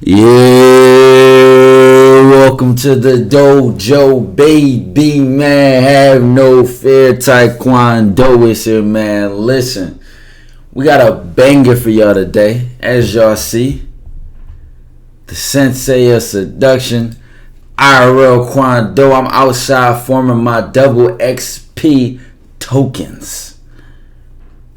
Yeah, welcome to the dojo, baby, man. Have no fear, Taekwondo is here, man. Listen, we got a banger for y'all today. As y'all see, the sensei of seduction, IRL Kwando. I'm outside forming my double XP tokens.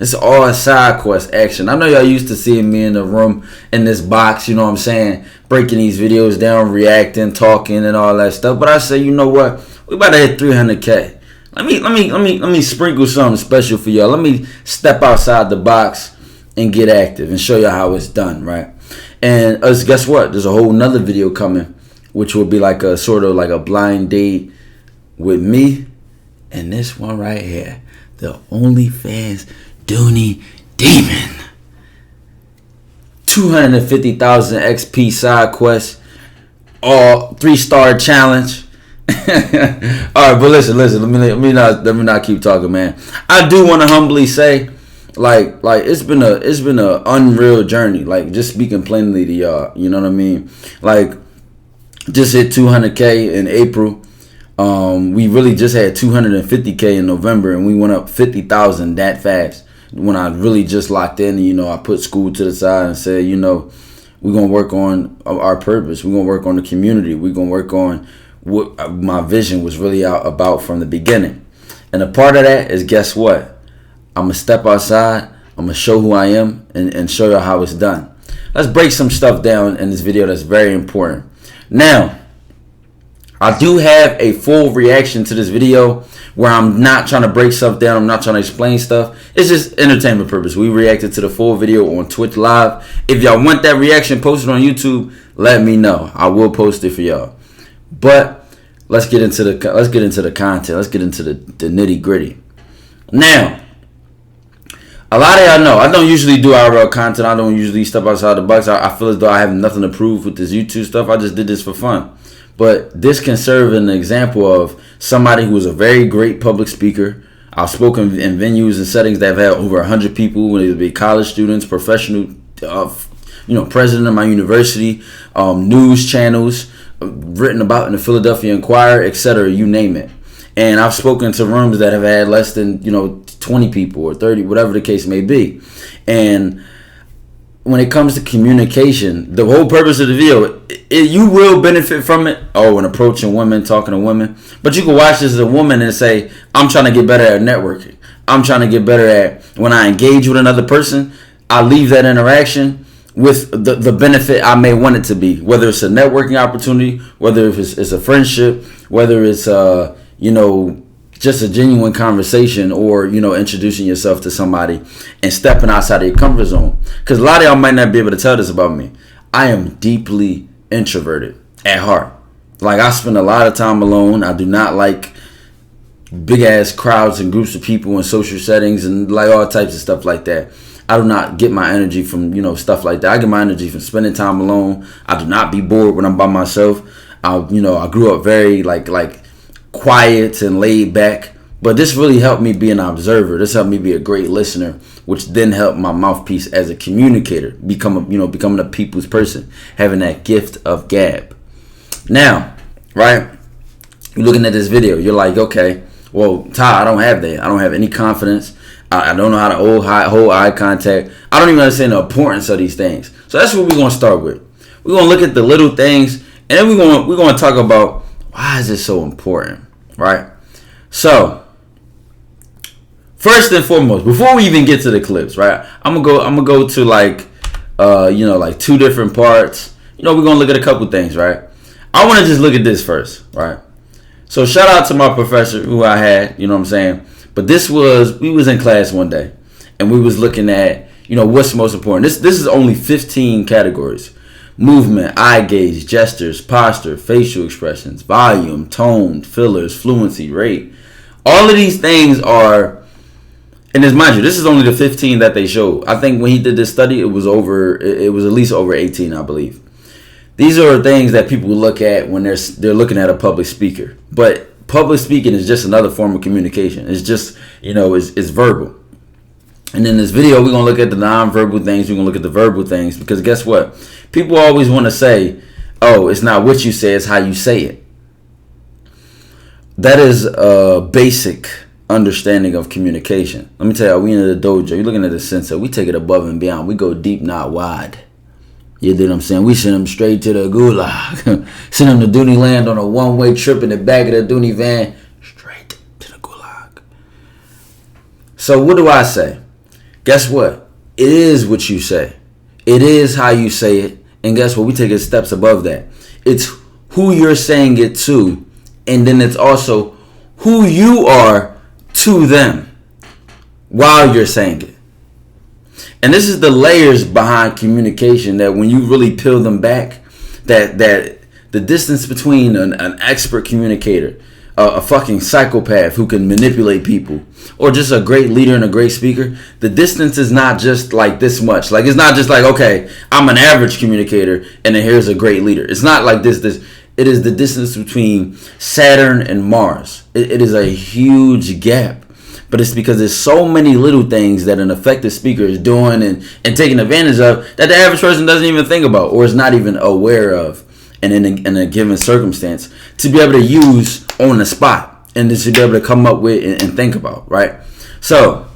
It's all side quest action. I know y'all used to seeing me in the room in this box, you know what I'm saying, breaking these videos down, reacting, talking, and all that stuff. But I say, you know what? We about to hit 300K. Let me sprinkle something special for y'all. Let me step outside the box and get active and show y'all how it's done, right? And guess what? There's a whole nother video coming, which will be like a sort of like a blind date with me and this one right here, the OnlyFans Dooney Demon. 250,000 XP side quest, all 3-star challenge. Alright, but listen, let me not keep talking, man. I do want to humbly say, like it's been a unreal journey, like just speaking plainly to y'all, you know what I mean? Like, just hit 200K in April. We really just had 250K in November, and we went up 50,000 that fast. When I really just locked in, you know, I put school to the side and said, you know, we're going to work on our purpose. We're going to work on the community. We're going to work on what my vision was really about from the beginning. And a part of that is, guess what? I'm going to step outside. I'm going to show who I am and show you how it's done. Let's break some stuff down in this video that's very important. Now, I do have a full reaction to this video where I'm not trying to break stuff down. I'm not trying to explain stuff. It's just entertainment purpose. We reacted to the full video on Twitch Live. If y'all want that reaction posted on YouTube, let me know. I will post it for y'all. But let's get into the content. Let's get into the nitty gritty. Now, a lot of y'all know I don't usually do IRL content. I don't usually step outside the box. I feel as though I have nothing to prove with this YouTube stuff. I just did this for fun. But this can serve an example of somebody who is a very great public speaker. I've spoken in venues and settings that have had over 100 people, whether it be college students, professional, president of my university, news channels, written about in the Philadelphia Inquirer, etc. You name it. And I've spoken to rooms that have had less than 20 people or 30, whatever the case may be. And when it comes to communication, the whole purpose of the video, you will benefit from it. Oh, and approaching women, talking to women. But you can watch this as a woman and say, I'm trying to get better at networking. I'm trying to get better at when I engage with another person, I leave that interaction with the benefit I may want it to be. Whether it's a networking opportunity, whether it's a friendship, whether it's just a genuine conversation, or introducing yourself to somebody and stepping outside of your comfort zone. Because a lot of y'all might not be able to tell this about me. I am deeply introverted at heart. Like, I spend a lot of time alone. I do not like big ass crowds and groups of people in social settings and like all types of stuff like that. I do not get my energy from stuff like that. I get my energy from spending time alone. I do not be bored when I'm by myself. I grew up very like quiet and laid back, but this really helped me be an observer. This helped me be a great listener, which then helped my mouthpiece as a communicator, becoming a people's person, having that gift of gab. Now, right, you're looking at this video, you're like, okay, well, Ty, I don't have that. I don't have any confidence. I don't know how to hold eye contact. I don't even understand the importance of these things. So that's what we're gonna start with. We're gonna look at the little things, and then we're gonna talk about why is it so important, right? So, first and foremost, before we even get to the clips, right? I'm gonna go to like two different parts. We're gonna look at a couple things, right? I want to just look at this first, right? So shout out to my professor who I had, you know what I'm saying? But we was in class one day, and we was looking at what's most important. This is only 15 categories. Movement, eye gaze, gestures, posture, facial expressions, volume, tone, fillers, fluency, rate. All of these things are, and as mind you, this is only the 15 that they showed. I think when he did this study, it was at least over 18, I believe. These are things that people look at when they're looking at a public speaker. But public speaking is just another form of communication. It's just, it's verbal. And in this video, we're going to look at the non-verbal things. We're going to look at the verbal things. Because guess what? People always want to say, oh, it's not what you say, it's how you say it. That is a basic understanding of communication. Let me tell you, we in the dojo, you're looking at the sensei, we take it above and beyond. We go deep, not wide. You know what I'm saying? We send them straight to the gulag. Send them to Dooney Land on a one-way trip in the back of the Dooney van. Straight to the gulag. So what do I say? Guess what? It is what you say. It is how you say it. And guess what? We take it steps above that. It's who you're saying it to. And then it's also who you are to them while you're saying it. And this is the layers behind communication that when you really peel them back, that the distance between an expert communicator, a fucking psychopath who can manipulate people, or just a great leader and a great speaker, the distance is not just like this much. Like, it's not just like, okay, I'm an average communicator and then here's a great leader. It's not like this. It is the distance between Saturn and Mars. It is a huge gap. But it's because there's so many little things that an effective speaker is doing and taking advantage of that the average person doesn't even think about or is not even aware of and in a given circumstance to be able to use on the spot and to be able to come up with and think about, right? So,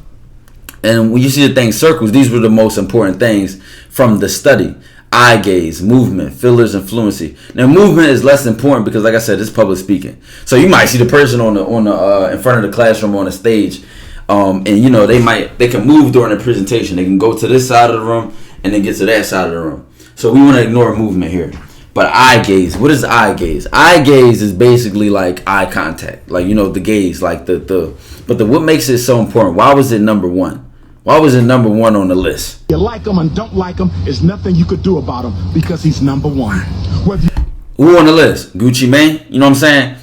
and when you see the thing circles, these were the most important things from the study. Eye gaze, movement, fillers, and fluency. Now, movement is less important because, like I said, it's public speaking. So you might see the person on the in front of the classroom on the stage, and you know they can move during the presentation. They can go to this side of the room and then get to that side of the room. So we want to ignore movement here. But eye gaze, what is eye gaze? Eye gaze is basically like eye contact, like the gaze, like what makes it so important? Why was it number one? Why was it number one on the list? You like him and don't like him, there's nothing you could do about him because he's number one. Who on the list? Gucci Mane? You know what I'm saying?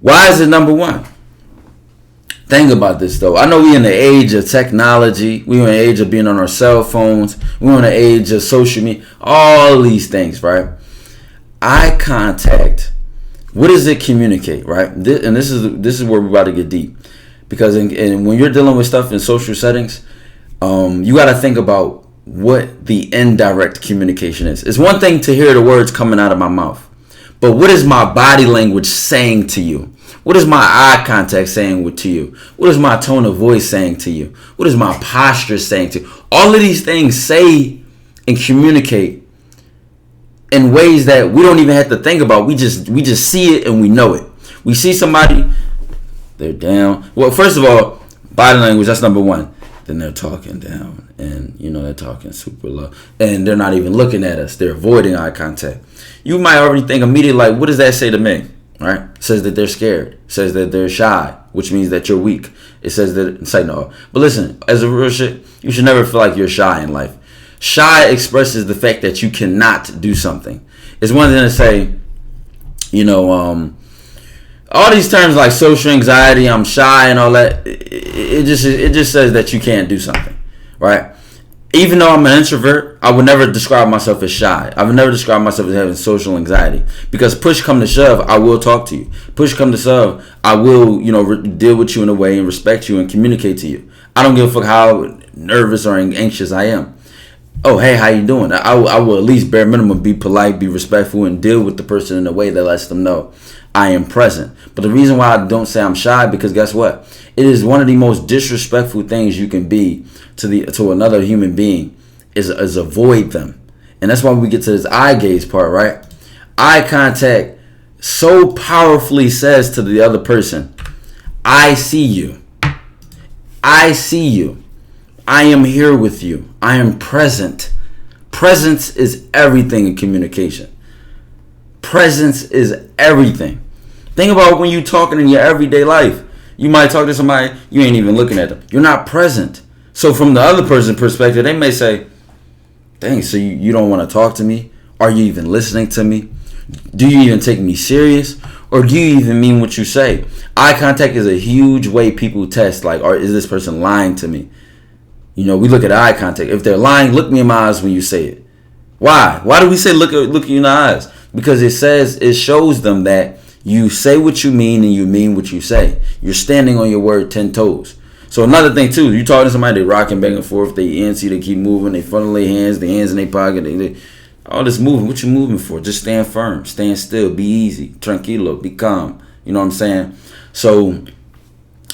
Why is it number one? Think about this, though. I know we in the age of technology. We in the age of being on our cell phones. We're in the age of social media. All these things, right? Eye contact. What does it communicate, right? This is where we're about to get deep. Because when you're dealing with stuff in social settings, you got to think about what the indirect communication is. It's one thing to hear the words coming out of my mouth, but what is my body language saying to you? What is my eye contact saying to you? What is my tone of voice saying to you? What is my posture saying to you? All of these things say and communicate in ways that we don't even have to think about. We just see it and we know it. We see somebody. They're down. Well, first of all, body language, that's number one. Then they're talking down and, they're talking super low. And they're not even looking at us. They're avoiding eye contact. You might already think immediately, like, what does that say to me? Right? It says that they're scared. It says that they're shy, which means that you're weak. It says that, it's like, no. But listen, as a real shit, you should never feel like you're shy in life. Shy expresses the fact that you cannot do something. It's one thing to say, all these terms like social anxiety, I'm shy and all that, it just says that you can't do something, right? Even though I'm an introvert, I would never describe myself as shy. I would never describe myself as having social anxiety because push come to shove, I will talk to you. Push come to shove, I will, deal with you in a way and respect you and communicate to you. I don't give a fuck how nervous or anxious I am. Oh, hey, how you doing? I will at least bare minimum be polite, be respectful, and deal with the person in a way that lets them know I am present. But the reason why I don't say I'm shy, because guess what? It is one of the most disrespectful things you can be to another human being is avoid them. And that's why we get to this eye gaze part, right? Eye contact so powerfully says to the other person, I see you. I see you. I am here with you. I am present. Presence is everything in communication. Presence is everything. Think about when you're talking in your everyday life. You might talk to somebody, you ain't even looking at them. You're not present. So from the other person's perspective, they may say, dang, so you don't want to talk to me? Are you even listening to me? Do you even take me serious? Or do you even mean what you say? Eye contact is a huge way people test, like, or is this person lying to me? We look at eye contact. If they're lying, look me in my eyes when you say it. Why? Why do we say look you in the eyes? Because it shows them that you say what you mean and you mean what you say. You're standing on your word 10 toes. So another thing too, you talking to somebody, they rocking back and forth, they antsy, they keep moving, they funnel their hands in their pocket, they all this moving. What you moving for? Just stand firm, stand still, be easy, tranquilo, be calm. You know what I'm saying? So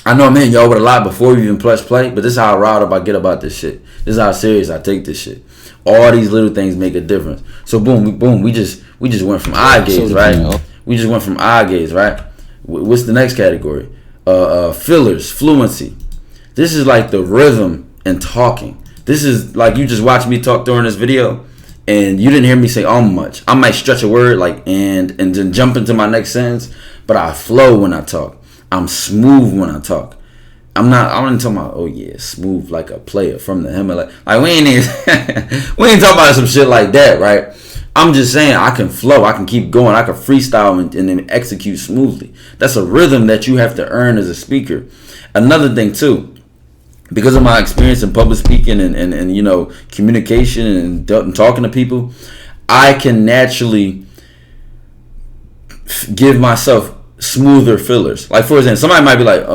I know I'm hitting y'all with a lot before we even press play, but this is how riled up I get about this shit. This is how serious I take this shit. All these little things make a difference. So boom, we just went from eye gaze, right? We just went from eye gaze, right? What's the next category? Fillers, fluency. This is like the rhythm and talking. This is like you just watched me talk during this video, and you didn't hear me say much. I might stretch a word like and then jump into my next sentence, but I flow when I talk. I'm smooth when I talk. I'm talking about, oh yeah, smooth like a player from the Himalaya. Like we ain't talking about some shit like that, right? I'm just saying I can flow, I can keep going, I can freestyle and then execute smoothly. That's a rhythm that you have to earn as a speaker. Another thing too, because of my experience in public speaking and you know, communication and talking to people, I can naturally give myself smoother fillers. Like for example, somebody might be like,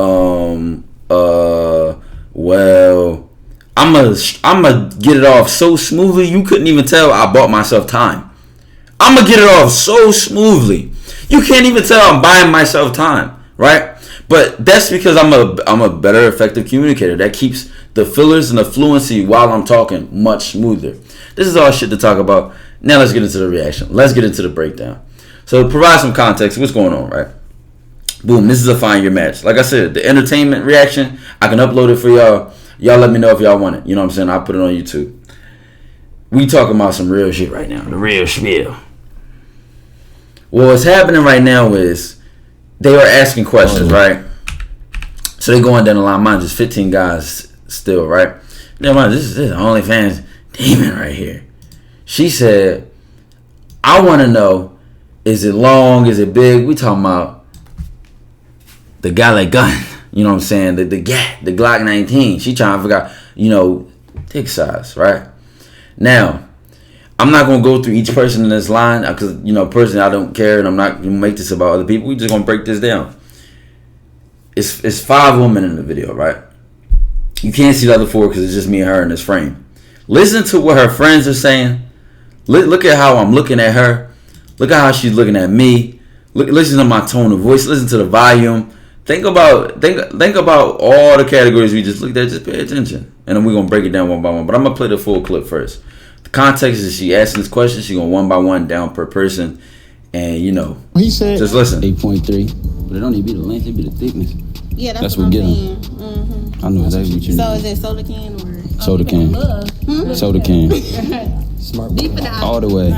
well, I'm gonna get it off so smoothly you couldn't even tell I bought myself time. I'm gonna get it off so smoothly you can't even tell I'm buying myself time, right? But that's because I'm a better effective communicator. That keeps the fillers and the fluency while I'm talking much smoother. This is all shit to talk about. Now let's get into the reaction. Let's get into the breakdown. So to provide some context, what's going on, right? Boom, this is a Find Your Match. Like I said, the entertainment reaction, I can upload it for y'all. Y'all let me know if y'all want it. You know what I'm saying? I'll put it on YouTube. We talking about some real shit right now. The real spiel. Well, what's happening right now is they are asking questions, right? So they going down the line. Mine just 15 guys still, right? Never mind, this is OnlyFans demon right here. She said, I want to know, is it long? Is it big? We talking about the Galley gun. You know what I'm saying? The Glock 19. She trying to figure out, you know, dick size, right? Now, I'm not going to go through each person in this line because, you know, personally, I don't care and I'm not going to make this about other people. We just going to break this down. It's 5 women in the video, right? You can't see the other 4 because it's just me and her in this frame. Listen to what her friends are saying. Look at how I'm looking at her. Look at how she's looking at me. Listen to my tone of voice. Listen to the volume. Think about all the categories we just looked at. Just pay attention. And then we're going to break it down one by one. But I'm going to play the full clip first. The context is she asking this question. She's going one by one down per person. And, you know, He said just listen. 8.3. But it don't need to be the length, it be the thickness. Yeah, That's what what I'm get 'em. saying. Mm-hmm. I know exactly what you So need. is it soda can or? Soda can. Soda can. Smart. Deep in the eye. All the way.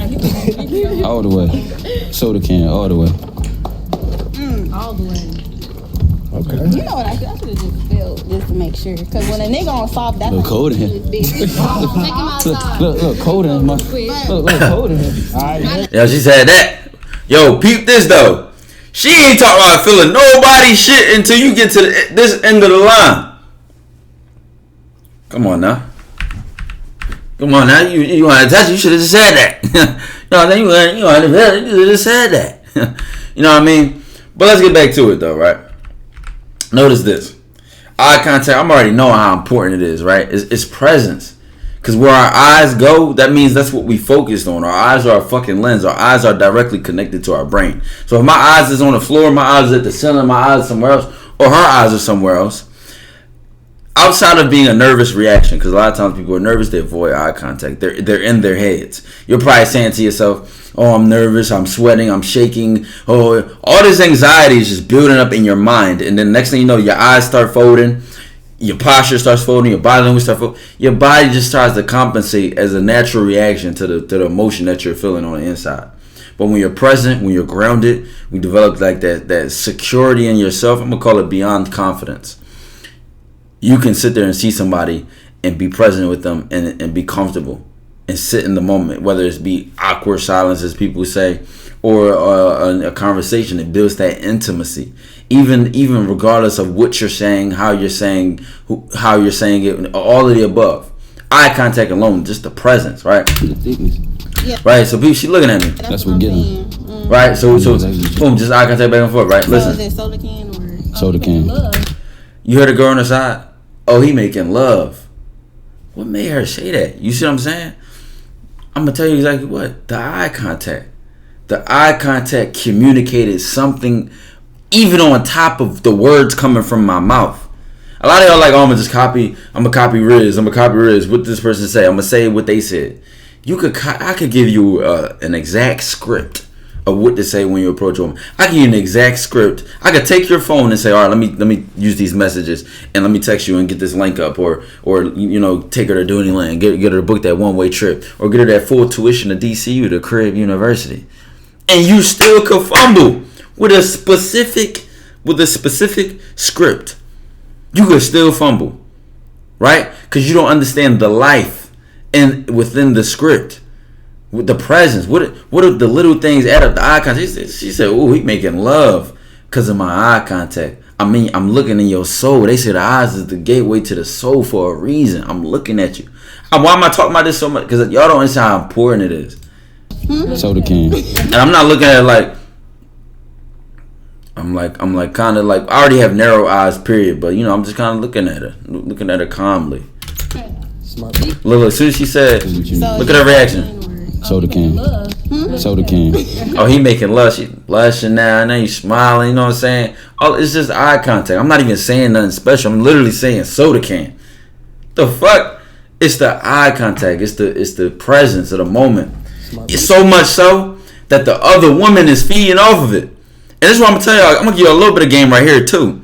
All the way. Soda can, all the way. All the way. Okay. You know what? I should have just felt just to make sure. Because when a nigga on soft, that's Look cold in here. Take him outside. Look, cold in here. Look, cold in here. All right. Yeah, she said that. Yo, peep this though. She ain't talking about feeling nobody's shit until you get to this end of the line. Come on now. Come on now. You want to touch? You should have just said that. You know what I mean? You should have just said that. You know what I mean? But let's get back to it though, right? Notice this. Eye contact. I'm already knowing how important it is, right? It's presence. Because where our eyes go, that means that's what we focused on. Our eyes are our fucking lens. Our eyes are directly connected to our brain. So if my eyes is on the floor, my eyes is at the center, my eyes are somewhere else, or her eyes are somewhere else, outside of being a nervous reaction, because a lot of times people are nervous, they avoid eye contact. They're in their heads. You're probably saying to yourself, oh, I'm nervous, I'm sweating, I'm shaking. Oh, all this anxiety is just building up in your mind. And then next thing you know, your eyes start folding. Your posture starts folding, your body language starts folding. Your body just tries to compensate as a natural reaction to the emotion that you're feeling on the inside. But when you're present, when you're grounded, we develop like that security in yourself. I'm going to call it beyond confidence. You can sit there and see somebody and be present with them and be comfortable and sit in the moment, whether it's be awkward silence, as people say, or a conversation. It builds that intimacy. Even regardless of what you're saying, how you're saying it, all of the above. Eye contact alone, just the presence, right? The thickness. Yeah. Right. So she looking at me. That's what get 'em. Right. So boom, just eye contact back and forth. Right. So Listen. is it soda can or? Soda can. You heard a girl on the side. oh, he making love. What made her say that? You see what I'm saying? I'm gonna tell you exactly what. The eye contact. The eye contact communicated something even on top of the words coming from my mouth. A lot of y'all like, oh, I'm gonna copy Riz. What this person say? I'm gonna say what they said. I could give you an exact script of what to say when you approach a woman. I can give you an exact script. I could take your phone and say, all right, let me use these messages and let me text you and get this link up, or take her to Disneyland, get her to book that one-way trip, or get her that full tuition to DCU, to Crib University, and you still could fumble with a specific script. You could still fumble, right? Because you don't understand the life and within the script, with the presence. What are the little things add up? The eye contact. She said, "Oh, he making love because of my eye contact." I mean, I'm looking in your soul. They say the eyes is the gateway to the soul for a reason. I'm looking at you. Why am I talking about this so much? Because y'all don't understand how important it is. Soda can. And I'm not looking at it like. I'm like kind of like, I already have narrow eyes, period. But I'm just kind of looking at her calmly. Look, as soon as she said, look at her reaction. Soda can. Soda can. Oh, he making love. She blushing now. Now you smiling. You know what I'm saying? Oh, it's just eye contact. I'm not even saying nothing special. I'm literally saying soda can. The fuck? It's the eye contact. It's the presence of the moment. It's so much so that the other woman is feeding off of it. And this is what I'm gonna tell y'all. I'm gonna give you a little bit of game right here too.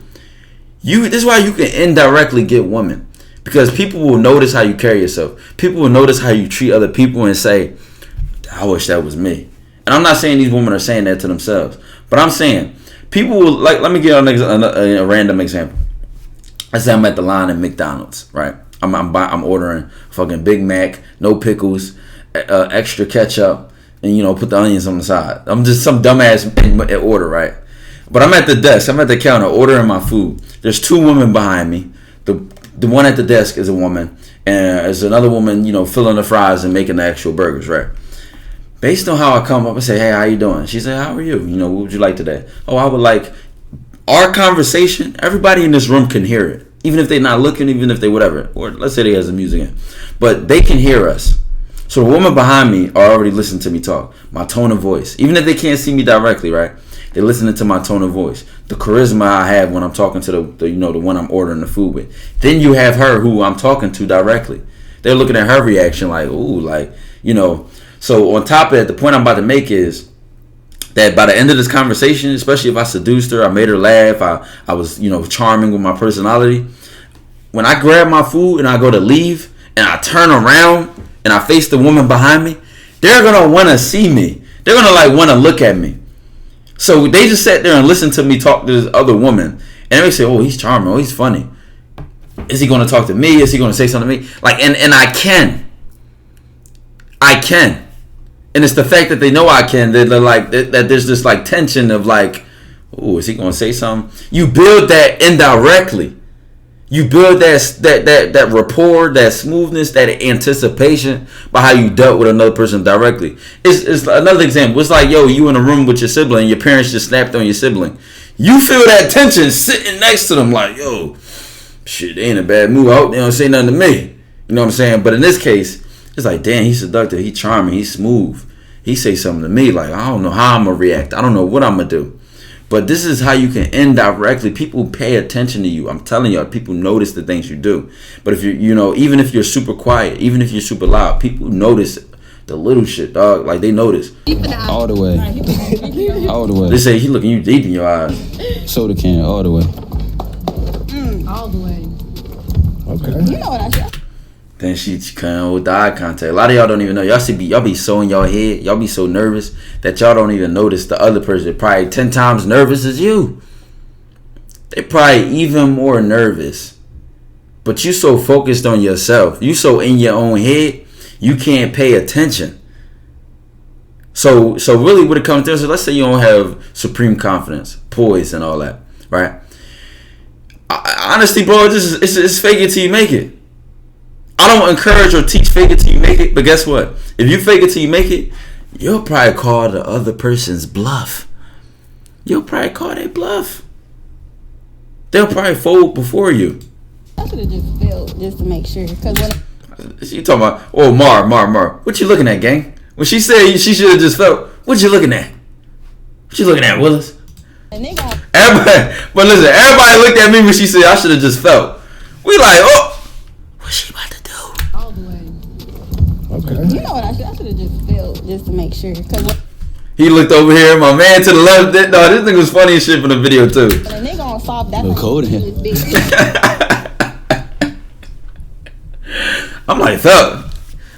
This is why you can indirectly get women, because people will notice how you carry yourself. People will notice how you treat other people and say, "I wish that was me." And I'm not saying these women are saying that to themselves, but I'm saying people will like. Let me give you a random example. Let's say I'm at the line at McDonald's, right? I'm ordering fucking Big Mac, no pickles, extra ketchup. And put the onions on the side. I'm just some dumbass order, right? But I'm at the desk. I'm at the counter ordering my food. There's two women behind me. The one at the desk is a woman, and there's another woman, filling the fries and making the actual burgers, right? Based on how I come up, I say, "Hey, how you doing?" She said, "How are you? What would you like today?" "Oh, I would like our conversation." Everybody in this room can hear it, even if they're not looking, even if they whatever. Or let's say they has the music in, but they can hear us. So the woman behind me are already listening to me talk. My tone of voice. Even if they can't see me directly, right? They're listening to my tone of voice. The charisma I have when I'm talking to the one I'm ordering the food with. Then you have her who I'm talking to directly. They're looking at her reaction like, ooh, So on top of that, the point I'm about to make is that by the end of this conversation, especially if I seduced her, I made her laugh, I was, charming with my personality. When I grab my food and I go to leave and I turn around and I face the woman behind me, they're going to want to see me. They're going to want to look at me. So they just sat there and listened to me talk to this other woman. And they say, oh, he's charming. Oh, he's funny. Is he going to talk to me? Is he going to say something to me? And I can. And it's the fact that they know I can. They're like, that there's this tension of oh, is he going to say something? You build that indirectly. You build that rapport, that smoothness, that anticipation by how you dealt with another person directly. It's another example. It's like, yo, you in a room with your sibling, your parents just snapped on your sibling. You feel that tension sitting next to them like, yo, shit, they ain't a bad mood. I hope they don't say nothing to me. You know what I'm saying? But in this case, it's like, damn, he's seductive, he's charming, he's smooth. He say something to me like, I don't know how I'm going to react. I don't know what I'm going to do. But this is how you can indirectly, people pay attention to you. I'm telling you, people notice the things you do. But if even if you're super quiet, even if you're super loud, people notice the little shit, dog. They notice. All the way. All the way. They say he looking you deep in your eyes. Soda can, all the way. All the way. Okay. You know what I said. Then she come with the eye contact. A lot of y'all don't even know. Y'all be so in your head. Y'all be so nervous that y'all don't even notice the other person probably 10 times nervous as you. They probably even more nervous. But you so focused on yourself. You so in your own head, you can't pay attention. So really what it comes down to, let's say you don't have supreme confidence, poise and all that, right? Honestly, bro, it's fake it till you make it. I don't encourage or teach fake it till you make it, but guess what? If you fake it till you make it, you'll probably call the other person's bluff. You'll probably call their bluff. They'll probably fold before you. I should have just felt just to make sure. Cause when She talking about, oh, Mar. What you looking at, gang? When she said she should have just felt, what you looking at? What you looking at, Willis? a nigga, Everybody, but listen, everybody looked at me when she said I should have just felt. We like, oh, what's she about to do? all the way. Okay. You know what I should have just felt just to make sure. Cause when He looked over here, my man to the left. No, this thing was funny as shit from the video too. a nigga on soft, that's Little cold in like big. I'm like, felt.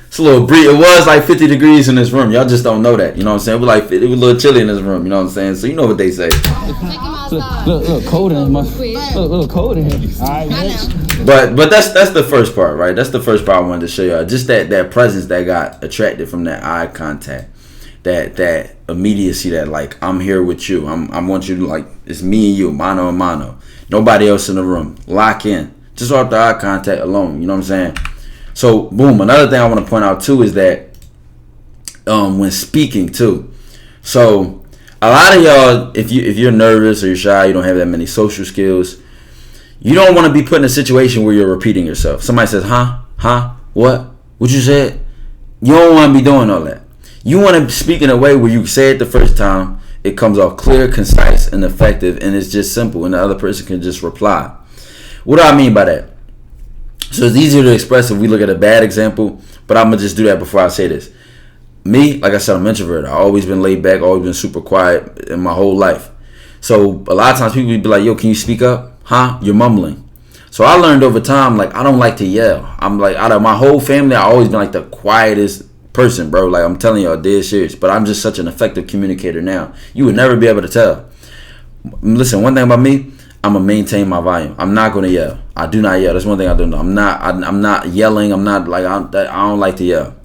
It's a little breeze. It was like 50 degrees in this room. Y'all just don't know that. You know what I'm saying? It was a little chilly in this room. You know what I'm saying? So you know what they say. Look cold in my. Look cold in here. But that's the first part, right? That's the first part I wanted to show y'all. Just that presence that got attracted from that eye contact. That immediacy that like I'm here with you. I want you to like it's me and you, mano a mano. Nobody else in the room. Lock in. Just off the eye contact alone. You know what I'm saying? So boom. Another thing I want to point out too is that when speaking too. So a lot of y'all, if you're nervous or you're shy, you don't have that many social skills. You don't want to be put in a situation where you're repeating yourself. Somebody says, huh, what you said? You don't want to be doing all that. You want to speak in a way where you say it the first time, it comes off clear, concise, and effective, and it's just simple, and the other person can just reply. What do I mean by that? So it's easier to express if we look at a bad example, but I'm going to just do that before I say this. Me, like I said, I'm an introvert. I've always been laid back, always been super quiet in my whole life. So a lot of times people be like, yo, can you speak up? Huh? You're mumbling. So I learned over time, like, I don't like to yell. I'm like, out of my whole family, I've always been like the quietest person, bro. Like, I'm telling y'all, dead serious. But I'm just such an effective communicator now. You would never be able to tell. Listen, one thing about me, I'm gonna maintain my volume. I'm not gonna yell. I do not yell. That's one thing I do know. I'm not yelling. I'm not like I don't like to yell.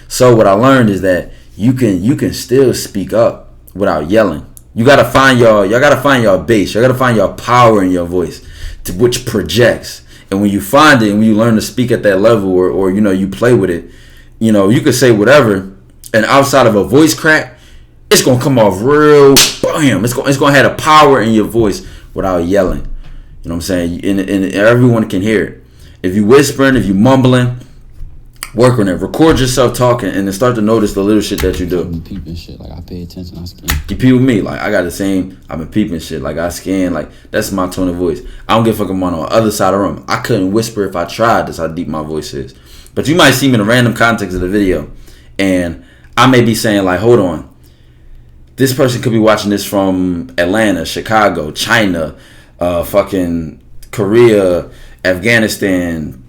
So what I learned is that you can still speak up without yelling. Y'all gotta find your base. Y'all gotta find your power in your voice, which projects. And when you find it, and when you learn to speak at that level, or you play with it, you could say whatever, and outside of a voice crack, it's gonna come off real bam. It's gonna have a power in your voice without yelling. You know what I'm saying? And everyone can hear it. If you whispering, if you mumbling, work on it. Record yourself talking, and then start to notice the little shit that you do. I'm peeping shit. Like I pay attention. I scan. You peep with me. Like I got the same. I've been peeping shit. Like I scan. Like that's my tone of voice. I don't give a fuck. I'm on the other side of the room. I couldn't whisper if I tried. That's how deep my voice is. But you might see me in the random context of the video, and I may be saying like, hold on. This person could be watching this from Atlanta, Chicago, China, fucking Korea, Afghanistan,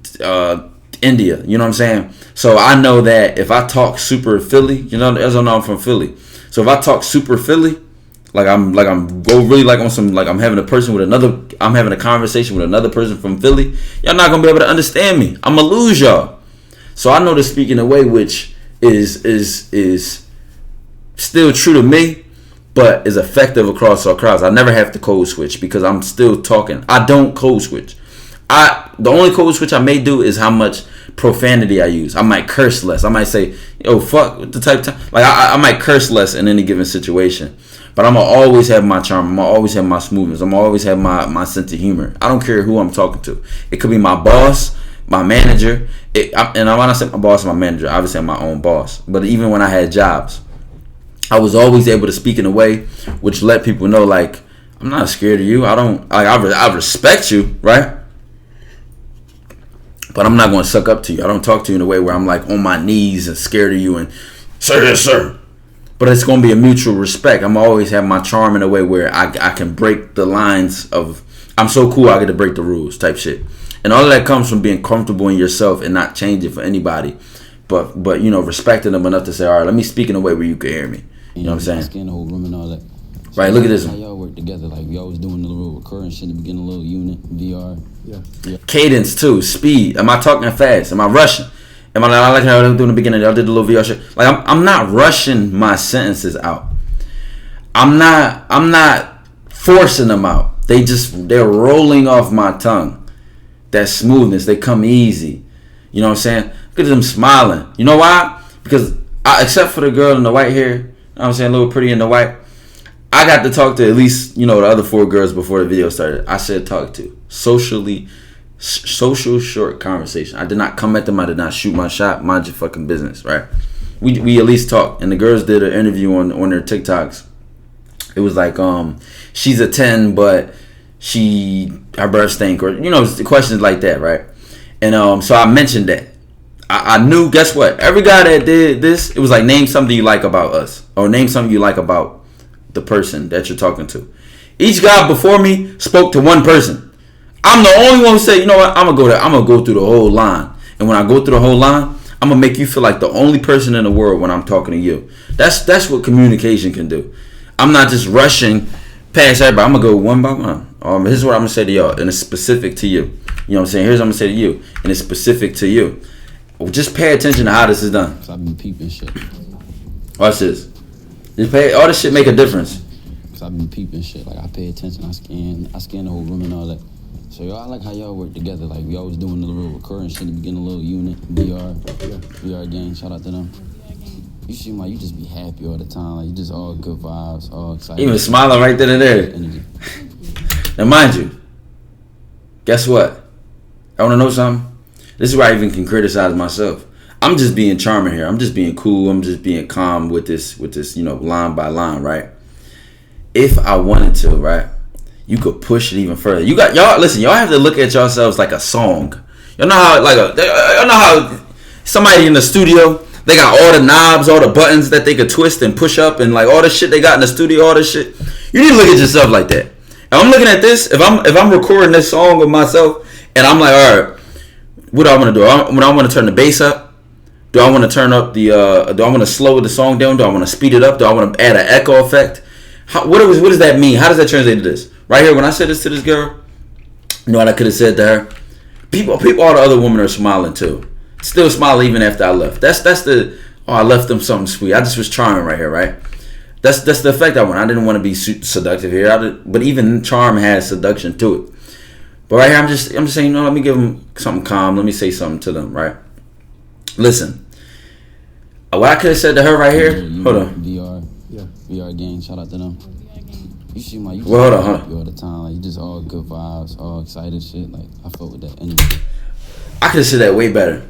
India. You know what I'm saying? So I know that if I talk super Philly, as I know I'm from Philly. So if I talk super Philly, I'm having a conversation with another person from Philly, y'all not gonna be able to understand me. I'm gonna lose y'all. So I know to speak in a way which is still true to me, but is effective across all crowds. I never have to code switch because I'm still talking. I don't code switch. The only code switch I may do is how much profanity I use. I might curse less. I might say, yo, fuck, the type of time. Like, I might curse less in any given situation. But I'm going to always have my charm. I'm going to always have my smoothness. I'm going to always have my sense of humor. I don't care who I'm talking to. It could be my boss, my manager. And when I say my boss and my manager, obviously I'm my own boss. But even when I had jobs, I was always able to speak in a way which let people know, like, I'm not scared of you. I respect you, right? But I'm not going to suck up to you. I don't talk to you in a way where I'm like on my knees and scared of you and sir, yes, sir. But it's going to be a mutual respect. I'm always have my charm in a way where I can break the lines of I'm so cool I get to break the rules type shit. And all of that comes from being comfortable in yourself and not changing for anybody. But respecting them enough to say, all right, let me speak in a way where you can hear me. You know what I'm saying? Scan the whole room and all that. So right, look at this how one. y'all work together. Like we always doing the little recurring shit in the beginning, a little unit, VR. Yeah. Cadence too, speed. Am I talking fast? Am I rushing? Am I like how I was doing in the beginning? I did the little VR shit. Like I'm not rushing my sentences out. I'm not forcing them out. They're rolling off my tongue. That smoothness, they come easy. You know what I'm saying? Look at them smiling. You know why? Because except for the girl in the white hair, you know what I'm saying, a little pretty in the white, I got to talk to at least, the other 4 girls before the video started. I said talk to. Socially social short conversation. I did not come at them. I did not shoot my shot. Mind your fucking business, right? We at least talked. And the girls did an interview on their TikToks. It was like, she's a 10, but her breath stink, or questions like that, right? And so I mentioned that. I knew, guess what? Every guy that did this, it was like, name something you like about us, or name something you like about the person that you're talking to. Each guy before me spoke to one person. I'm the only one who said, you know what? I'm gonna go through the whole line, and when I go through the whole line, I'm gonna make you feel like the only person in the world when I'm talking to you. That's what communication can do. I'm not just rushing past everybody. I'm gonna go one by one. Here's what I'm gonna say to y'all, and it's specific to you. You know what I'm saying? Here's what I'm gonna say to you, and it's specific to you. Just pay attention to how this is done. Cause I've been peeping shit. Watch this. Just pay. All this shit make a difference. Cause I've been peeping shit. Like I pay attention. I scan the whole room and all that. So y'all, I like how y'all work together. Like we always doing the little recurring shit. The beginning, a little unit, VR gang. Shout out to them. You seem like you just be happy all the time. Like you just all good vibes, all excited. Even smiling right then and there. Energy. Now mind you, guess what? I wanna know something? This is where I even can criticize myself. I'm just being charming here. I'm just being cool. I'm just being calm with this, line by line, right? If I wanted to, right, you could push it even further. Y'all listen, y'all have to look at yourselves like a song. Y'all know how somebody in the studio, they got all the knobs, all the buttons that they could twist and push up, and like all the shit they got in the studio, all this shit. You need to look at yourself like that. And I'm looking at this, if I'm recording this song with myself, and I'm like, all right, what do I want to do? When I want to turn the bass up, do I want to turn up do I want to slow the song down? Do I want to speed it up? Do I want to add an echo effect? What does that mean? How does that translate to this? Right here, when I said this to this girl, you know what I could have said to her? People, all the other women are smiling too. Still smile even after I left. That's I left them something sweet. I just was charming right here, right? That's the effect I want. I didn't want to be seductive here. But even charm has seduction to it. But right here, I'm just saying, let me give them something calm. Let me say something to them, right? Listen, what I could have said to her right here. Hold on. VR gang. Shout out to them. You seem like you hold on. all the time. Like you just all good vibes, all excited shit. Like I fuck with that energy. I could have said that way better.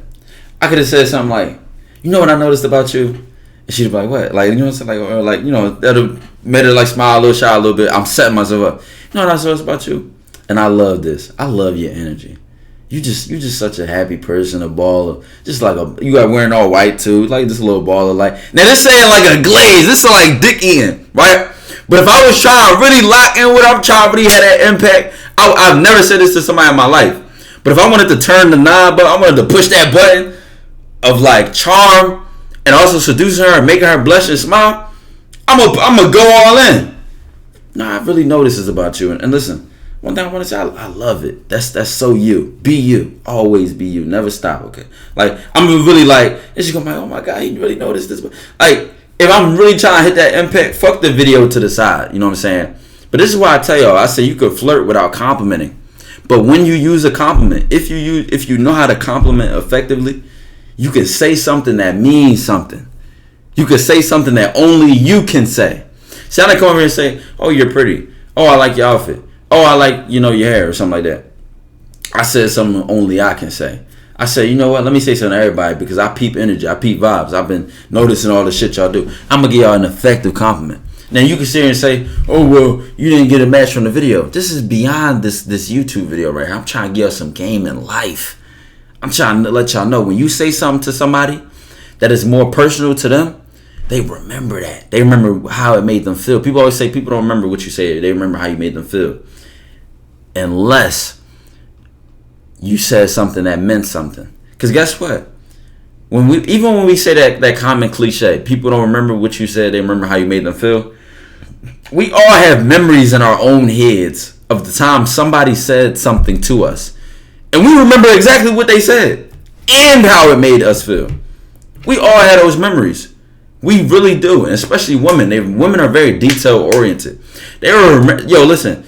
I could have said something like, you know what I noticed about you? And she'd be like, what? Like, you know what I'm saying? Like, that'll made her like smile a little, shy a little bit. I'm setting myself up. You know what I noticed about you? And I love this. I love your energy. You just such a happy person, a baller. Just like you got wearing all white too, like just a little baller. Like now, this saying like a glaze. This is like Dick Ian, right? But if I was trying to really lock in what I'm trying to really have that impact, I've never said this to somebody in my life. But if I wanted to turn the knob, I wanted to push that button of like charm and also seducing her and making her blush and smile, I'm gonna go all in. Nah, I really know this is about you. And listen. One thing I want to say, I love it. That's so you. Be you. Always be you. Never stop, okay? Like, I'm really like, it's just going to be like, oh my God, he really noticed this. Like, if I'm really trying to hit that impact, fuck the video to the side. You know what I'm saying? But this is why I tell y'all, I say you could flirt without complimenting. But when you use a compliment, if you know how to compliment effectively, you can say something that means something. You can say something that only you can say. See, I come over here and say, oh, you're pretty. Oh, I like your outfit. Oh, I like, your hair or something like that. I said something only I can say. I said, you know what? Let me say something to everybody because I peep energy. I peep vibes. I've been noticing all the shit y'all do. I'm going to give y'all an effective compliment. Now, you can sit here and say, oh, well, you didn't get a match from the video. This is beyond this YouTube video right here. I'm trying to give y'all some game in life. I'm trying to let y'all know when you say something to somebody that is more personal to them, they remember that. They remember how it made them feel. People always say people don't remember what you say. They remember how you made them feel. Unless you said something that meant something. Because guess what? When we say that common cliche, people don't remember what you said, they remember how you made them feel. We all have memories in our own heads of the time somebody said something to us. And we remember exactly what they said and how it made us feel. We all had those memories. We really do. And especially women. Women are very detail oriented. Listen.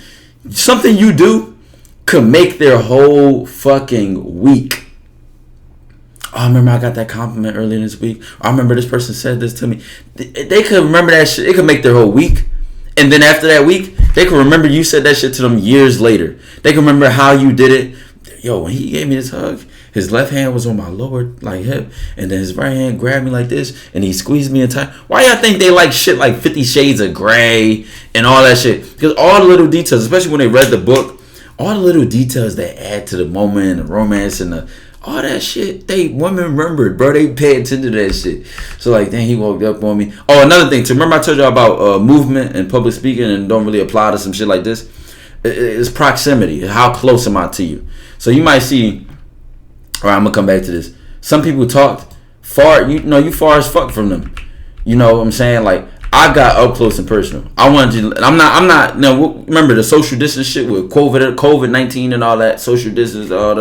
Something you do could make their whole fucking week. Oh, I remember I got that compliment earlier this week. I remember this person said this to me. They could remember that shit. It could make their whole week. And then after that week, they could remember you said that shit to them years later. They can remember how you did it. yo, when he gave me this hug, his left hand was on my lower like hip, and then his right hand grabbed me like this, and he squeezed me in tight. Why y'all think they like shit like 50 Shades of Grey and all that shit? Because all the little details, especially when they read the book, all the little details that add to the moment and the romance and all that shit, women remembered, bro. They pay attention to that shit. So like, then he walked up on me. Oh, another thing, remember I told y'all about movement and public speaking and don't really apply to some shit like this? It's proximity. How close am I to you? So you might see, all right, I'm gonna come back to this. Some people talked far, you far as fuck from them. You know what I'm saying? Like, I got up close and personal. I wanted you. I'm not. Remember the social distance shit with COVID-19 and all that social distance. All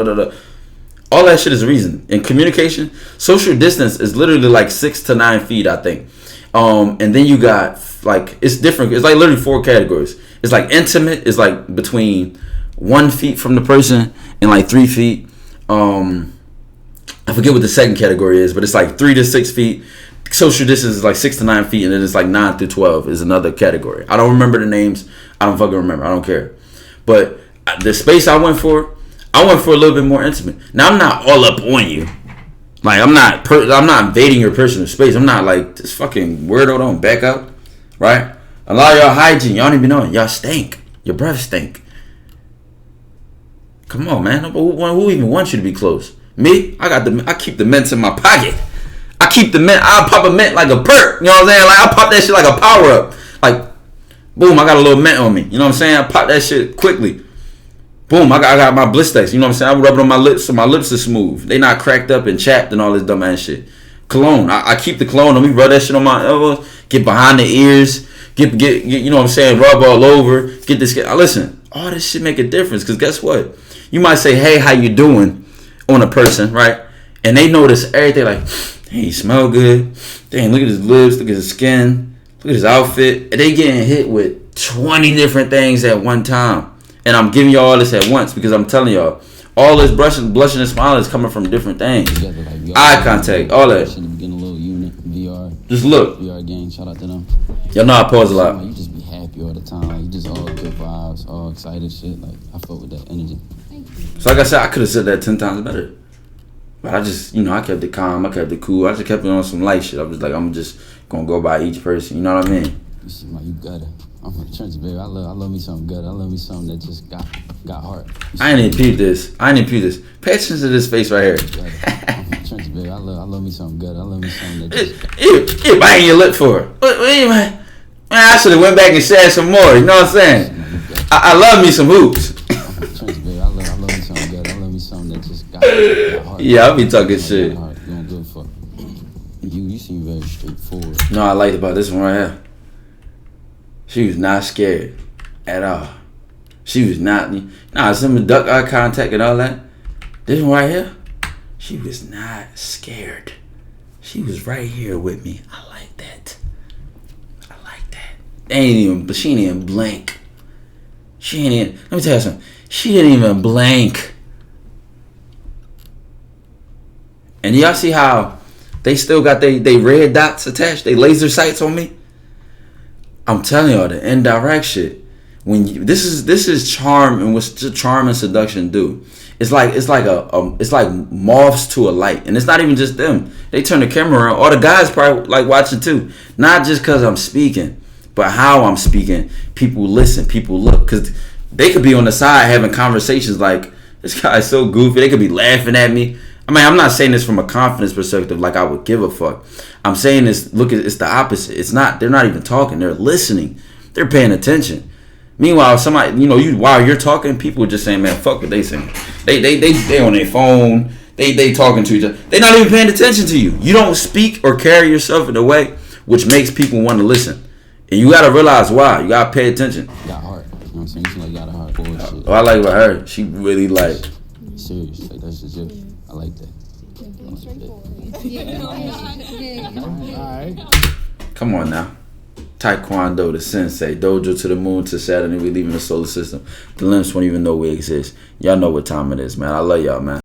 that shit is a reason. In communication, social distance is literally like 6 to 9 feet, I think. And then you got like, it's different. It's like literally 4 categories. It's like intimate is like between 1 feet from the person and like 3 feet. I forget what the second category is, but it's like 3 to 6 feet. Social distance is like 6 to 9 feet, and then it's like 9 through 12 is another category. I don't remember the names. I don't fucking remember. I don't care. But the space I went for a little bit more intimate. Now I'm not all up on you. Like I'm not invading your personal space. I'm not like this fucking weirdo. Don't back up, right? A lot of y'all hygiene, y'all don't even know it. Y'all stink. Your breath stink. Come on, man. Who even wants you to be close? Me? I keep the mints in my pocket. I keep the mint. I'll pop a mint like a perk. You know what I'm saying? Like I pop that shit like a power up. Like, boom, I got a little mint on me. You know what I'm saying? I pop that shit quickly. Boom, I got my Blistex. You know what I'm saying? I rub it on my lips so my lips are smooth. They not cracked up and chapped and all this dumb ass shit. Cologne. I keep the cologne on me. Rub that shit on my elbows. Get behind the ears. Get you know what I'm saying? Rub all over. Get this. Listen, all this shit make a difference. Because guess what? You might say, hey, how you doing? On a person, right? And they notice everything like, hey, he smell good. Dang, look at his lips. Look at his skin. Look at his outfit. And they getting hit with 20 different things at one time. And I'm giving y'all all this at once because I'm telling y'all, all this blushing and smiling is coming from different things. Eye contact, all that. Getting a little unit, VR. Just look. VR gang, shout out to them. Y'all know I pause a lot. You just be happy all the time. Like, you just all good vibes, all excited shit. Like, I fuck with that energy. So like I said, I could have said that 10 times better. But I just, I kept it calm. I kept it cool. I just kept it on some light shit. I was like, I'm just going to go by each person. You know what I mean? You see, you got it. I'm from the trenches, baby. I love me something good. I love me something that just got heart. I ain't even peeped this. Pay attention to this face right here. I'm from the trenches, baby. I love me something good. I love me something that just You biting your lip for it. What man, I should have went back and shared some more. You know what I'm saying? I love me some hoops. I'm from the trenches, baby. I love me something good. I love me something that just got heart. Yeah, I'll be talking shit. You don't give a fuck. You seem very straightforward. No, I liked about this one right here. She was not scared at all. She was not. Some duck eye contact and all that. This one right here, she was not scared. She was right here with me. I like that. She ain't even blink. Let me tell you something. She didn't even blink. And y'all see how they still got they red dots attached? They laser sights on me? I'm telling y'all, the indirect shit. This is charm, and what's charm and seduction do? It's like moths to a light, and it's not even just them. They turn the camera around. All the guys probably like watching too. Not just because I'm speaking, but how I'm speaking. People listen. People look, because they could be on the side having conversations like, this guy's so goofy. They could be laughing at me. I mean, I'm not saying this from a confidence perspective, like I would give a fuck. I'm saying this, it's the opposite. They're not even talking. They're listening. They're paying attention. Meanwhile, somebody, while you're talking, people are just saying, man, fuck what they saying. They on their phone. They talking to each other. They're not even paying attention to you. You don't speak or carry yourself in a way which makes people want to listen. And you got to realize why. You got to pay attention. Got heart. You know what I'm saying? You seem like you got a heart for shit. Oh, I like about her. She really like. Serious. Like, that's just it. I like that. Come on now. Taekwondo, the sensei, dojo to the moon, to Saturn, and we leaving the solar system. The limps won't even know we exist. Y'all know what time it is, man. I love y'all, man.